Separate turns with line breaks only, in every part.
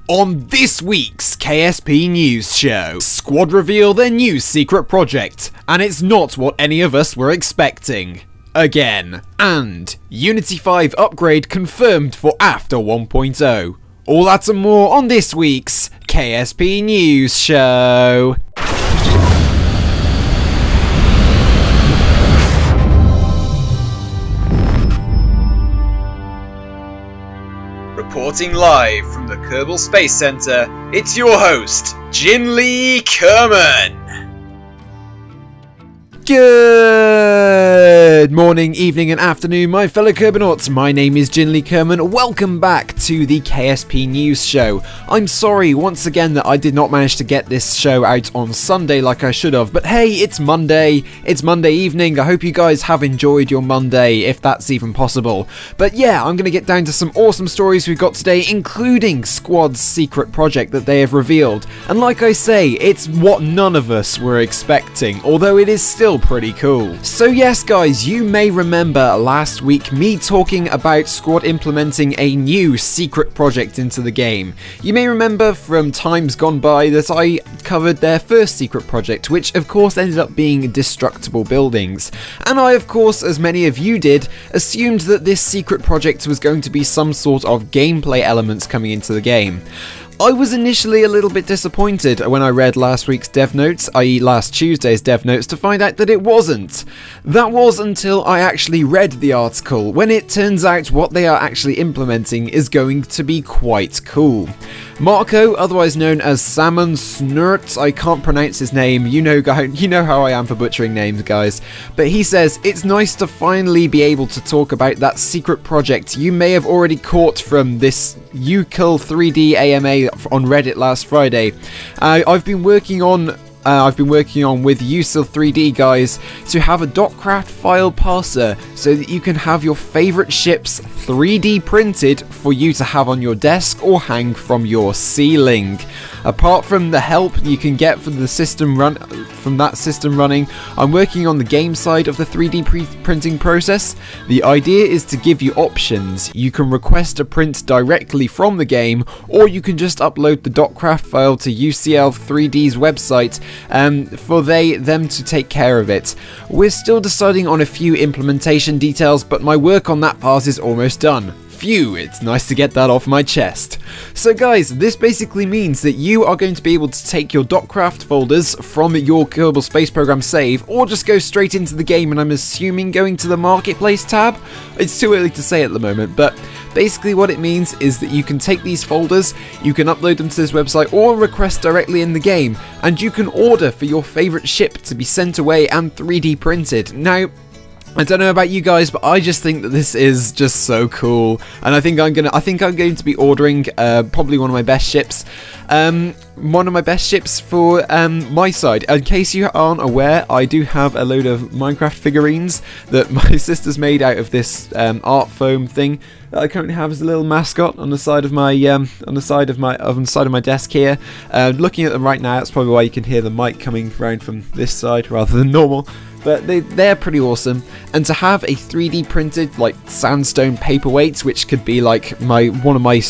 On this week's KSP News Show, Squad reveal their new secret project, and it's not what any of us were expecting. Again. And Unity 5 upgrade confirmed for after 1.0. All that and more on this week's KSP News Show. Reporting live from the Kerbal Space Center, it's your host, Jinli Kerman. Good morning, evening and afternoon, my fellow Kerbonauts. My name is Jinli Kerman. Welcome back to the KSP News Show. I'm sorry once again that I did not manage to get this show out on Sunday like I should have, but hey, it's Monday. It's Monday evening. I hope you guys have enjoyed your Monday, if that's even possible. But yeah, I'm going to get down to some awesome stories we've got today, including Squad's secret project that they have revealed. And like I say, it's what none of us were expecting, although it is still pretty cool. So yes guys, you may remember last week me talking about Squad implementing a new secret project into the game. You may remember from times gone by that I covered their first secret project, which of course ended up being destructible buildings. And I, of course, as many of you did, assumed that this secret project was going to be some sort of gameplay elements coming into the game. I was initially a little bit disappointed when I read last week's dev notes, i.e. last Tuesday's dev notes, to find out that it wasn't. That was until I actually read the article, when it turns out what they are actually implementing is going to be quite cool. Marco, otherwise known as Salmon Snurt, I can't pronounce his name, you know how I am for butchering names, guys, but he says it's nice to finally be able to talk about that secret project you may have already caught from this UKIL 3D AMA on Reddit last Friday. I've been working on with UCIL 3D guys to have a .craft file parser so that you can have your favorite ships 3D printed for you to have on your desk or hang from your ceiling. Apart from the help you can get from the system running, I'm working on the game side of the 3D printing process. The idea is to give you options. You can request a print directly from the game, or you can just upload the .craft file to UCL 3D's website for them to take care of it. We're still deciding on a few implementation details, but my work on that part is almost done. Phew, it's nice to get that off my chest. So guys, this basically means that you are going to be able to take your .craft folders from your Kerbal Space Program save, or just go straight into the game, and I'm assuming going to the Marketplace tab? It's too early to say at the moment, but basically what it means is that you can take these folders, you can upload them to this website, or request directly in the game, and you can order for your favourite ship to be sent away and 3D printed. Now, I don't know about you guys, but I just think that this is just so cool, and I think I'm going to be ordering probably one of my best ships. For my side. In case you aren't aware, I do have a load of Minecraft figurines that my sister's made out of this art foam thing that I currently have as a little mascot on the side of my desk here. Looking at them right now, that's probably why you can hear the mic coming around from this side rather than normal. But they're pretty awesome, and to have a 3D printed like sandstone paperweight, which could be like one of my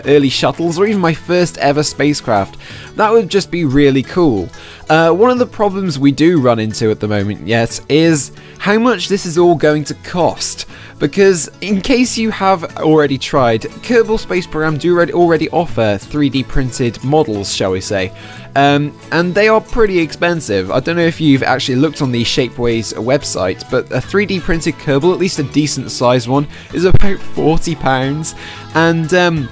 early shuttles, or even my first ever spacecraft, that would just be really cool. One of the problems we do run into at the moment yet is how much this is all going to cost. Because in case you have already tried, Kerbal Space Program do already offer 3D printed models, shall we say, and they are pretty expensive. I don't know if you've actually looked on the Shapeways website, but a 3D printed Kerbal, at least a decent sized one, is about £40, and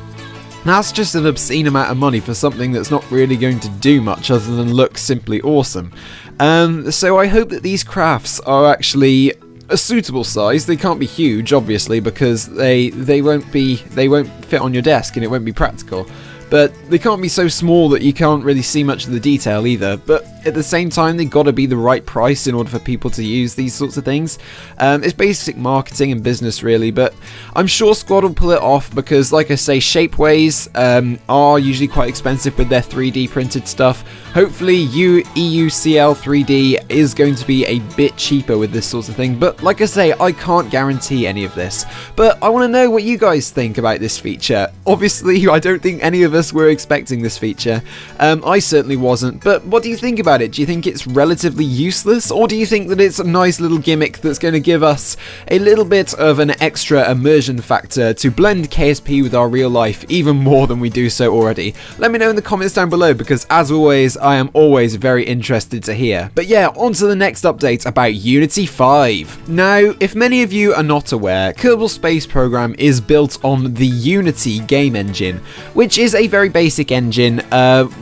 that's just an obscene amount of money for something that's not really going to do much other than look simply awesome. So I hope that these crafts are actually a suitable size. They can't be huge, obviously, because they won't fit on your desk and it won't be practical. But they can't be so small that you can't really see much of the detail either. But at the same time, they've got to be the right price in order for people to use these sorts of things. It's basic marketing and business, really, but I'm sure Squad will pull it off because, like I say, Shapeways are usually quite expensive with their 3D printed stuff. Hopefully, EUCL 3D is going to be a bit cheaper with this sort of thing, but like I say, I can't guarantee any of this. But I want to know what you guys think about this feature. Obviously, I don't think any of us were expecting this feature. I certainly wasn't, but what do you think about it? Do you think it's relatively useless, or do you think that it's a nice little gimmick that's going to give us a little bit of an extra immersion factor to blend KSP with our real life even more than we do so already? Let me know in the comments down below, because as always, I am always very interested to hear. But yeah, on to the next update about Unity 5. Now, if many of you are not aware, Kerbal Space Program is built on the Unity game engine, which is a very basic engine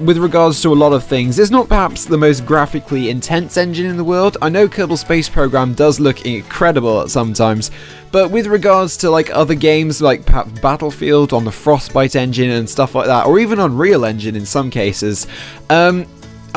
with regards to a lot of things. It's not perhaps the most graphically intense engine in the world. I know Kerbal Space Program does look incredible at sometimes, but with regards to like other games like perhaps Battlefield on the Frostbite engine and stuff like that, or even Unreal Engine in some cases,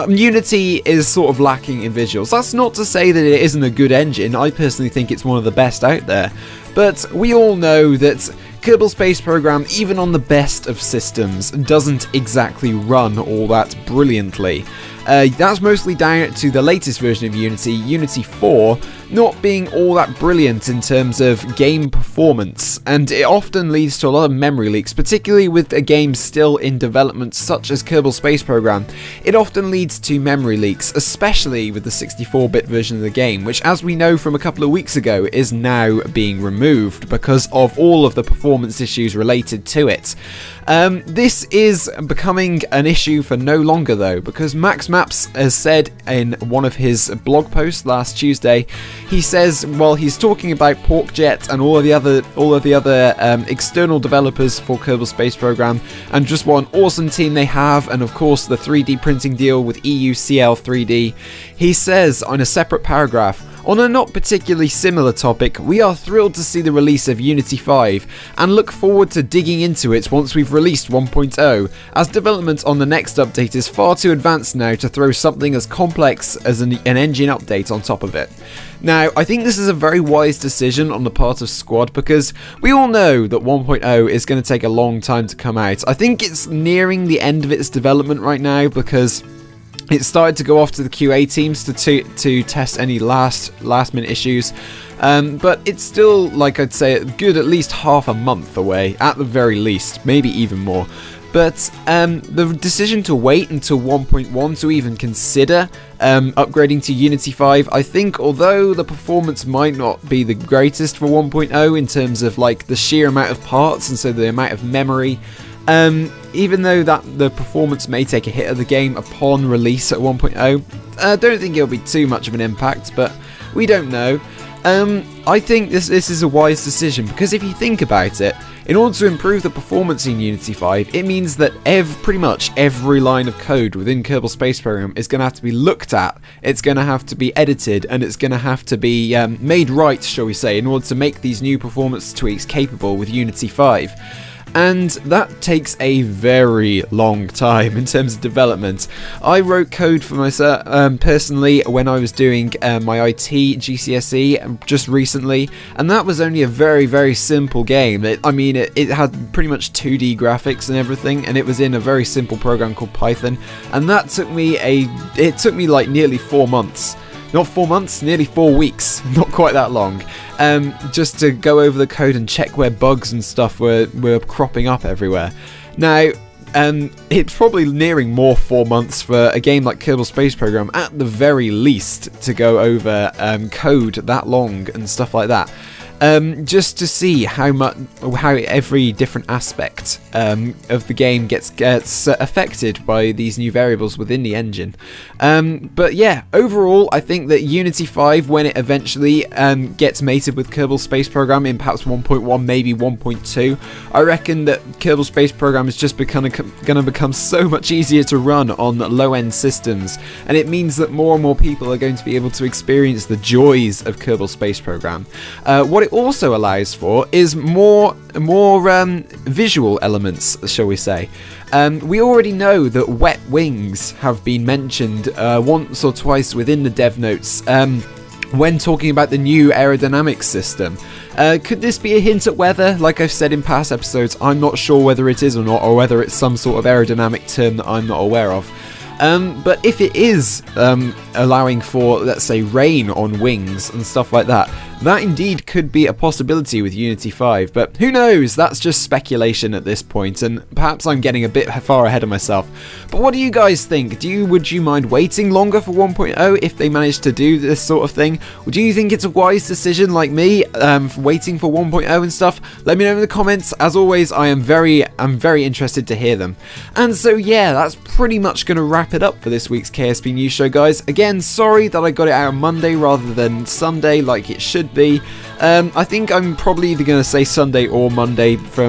Unity is sort of lacking in visuals. That's not to say that it isn't a good engine. I personally think it's one of the best out there, but we all know that Kerbal Space Program, even on the best of systems, doesn't exactly run all that brilliantly. That's mostly down to the latest version of Unity, Unity 4, not being all that brilliant in terms of game performance, and it often leads to a lot of memory leaks, particularly with a game still in development such as Kerbal Space Program. It often leads to memory leaks, especially with the 64-bit version of the game, which, as we know from a couple of weeks ago, is now being removed because of all of the performance issues related to it. This is becoming an issue for no longer though, because Max Maps has said in one of his blog posts last Tuesday, he says, while he's talking about PorkJet and all of the other external developers for Kerbal Space Program, and just what an awesome team they have, and of course the 3D printing deal with EUCL 3D, he says on a separate paragraph, on a not particularly similar topic, we are thrilled to see the release of Unity 5 and look forward to digging into it once we've released 1.0, as development on the next update is far too advanced now to throw something as complex as an engine update on top of it. Now, I think this is a very wise decision on the part of Squad, because we all know that 1.0 is going to take a long time to come out. I think it's nearing the end of its development right now, because it started to go off to the QA teams to test any last minute issues, but it's still, like I'd say, good at least half a month away, at the very least, maybe even more. But the decision to wait until 1.1 to even consider upgrading to Unity 5, I think, although the performance might not be the greatest for 1.0 in terms of like the sheer amount of parts and so the amount of memory, even though that the performance may take a hit of the game upon release at 1.0, I don't think it'll be too much of an impact, but we don't know. I think this is a wise decision, because if you think about it, in order to improve the performance in Unity 5, it means that pretty much every line of code within Kerbal Space Program is going to have to be looked at, it's going to have to be edited, and it's going to have to be made right, shall we say, in order to make these new performance tweaks capable with Unity 5. And that takes a very long time in terms of development. I wrote code for myself personally when I was doing my IT GCSE just recently, and that was only a very simple game. It had pretty much 2D graphics and everything, and it was in a very simple program called Python, and that took me like nearly 4 months. Not 4 months, nearly 4 weeks, not quite that long, just to go over the code and check where bugs and stuff were cropping up everywhere. Now, it's probably nearing more 4 months for a game like Kerbal Space Program, at the very least, to go over code that long and stuff like that. Just to see how every different aspect of the game gets affected by these new variables within the engine. But yeah, overall, I think that Unity 5, when it eventually gets mated with Kerbal Space Program in perhaps 1.1, maybe 1.2, I reckon that Kerbal Space Program is just going to become so much easier to run on low-end systems, and it means that more and more people are going to be able to experience the joys of Kerbal Space Program. What it also allows for is more visual elements, shall we say. We already know that wet wings have been mentioned once or twice within the dev notes when talking about the new aerodynamics system. Could this be a hint at weather? Like I've said in past episodes, I'm not sure whether it is or not, or whether it's some sort of aerodynamic term that I'm not aware of. But if it is allowing for, let's say, rain on wings and stuff like that, that indeed could be a possibility with Unity 5, but who knows, that's just speculation at this point, and perhaps I'm getting a bit far ahead of myself. But what do you guys think? Would you mind waiting longer for 1.0 if they manage to do this sort of thing? Or do you think it's a wise decision like me, for waiting for 1.0 and stuff? Let me know in the comments. As always, I'm very interested to hear them. And so yeah, that's pretty much going to wrap it up for this week's KSP News Show, guys. Again, sorry that I got it out on Monday rather than Sunday like it should be. I think I'm probably either going to say Sunday or Monday for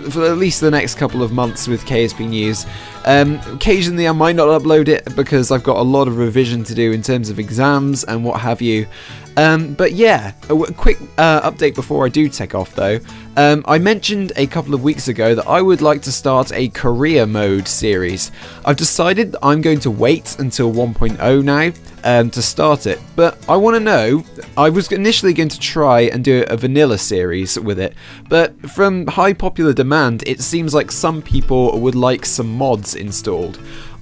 at least the next couple of months with KSP News. Occasionally I might not upload it because I've got a lot of revision to do in terms of exams and what have you. But yeah, a quick update before I do take off though. I mentioned a couple of weeks ago that I would like to start a career mode series. I've decided that I'm going to wait until 1.0 now to start it, but I want to know, I was initially going to try and do a vanilla series with it, but from high popular demand it seems like some people would like some mods installed.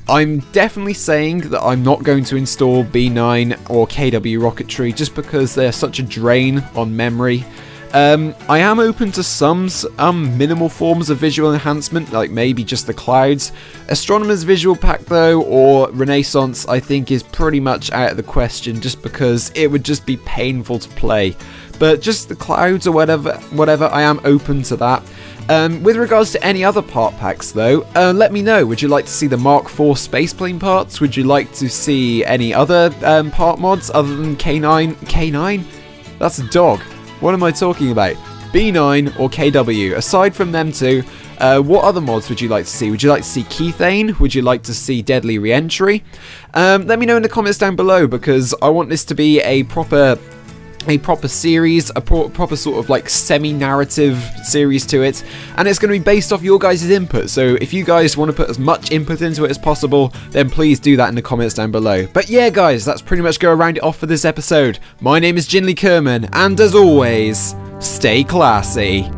I'm definitely saying that I'm not going to install B9 or KW Rocketry just because they're such a drain on memory. I am open to some minimal forms of visual enhancement, like maybe just the clouds. Astronomer's Visual Pack though, or Renaissance, I think is pretty much out of the question just because it would just be painful to play. But just the clouds or whatever, I am open to that. With regards to any other part packs though, let me know. Would you like to see the Mark IV spaceplane parts? Would you like to see any other part mods other than K9? K9? That's a dog. What am I talking about? B9 or KW? Aside from them two, what other mods would you like to see? Would you like to see Kethane? Would you like to see Deadly Reentry? Let me know in the comments down below because I want this to be a proper series, a proper sort of like semi-narrative series to it, and it's going to be based off your guys' input, so if you guys want to put as much input into it as possible, then please do that in the comments down below. But yeah guys, that's pretty much going to round it off for this episode. My name is Jinley Kerman, and as always, stay classy.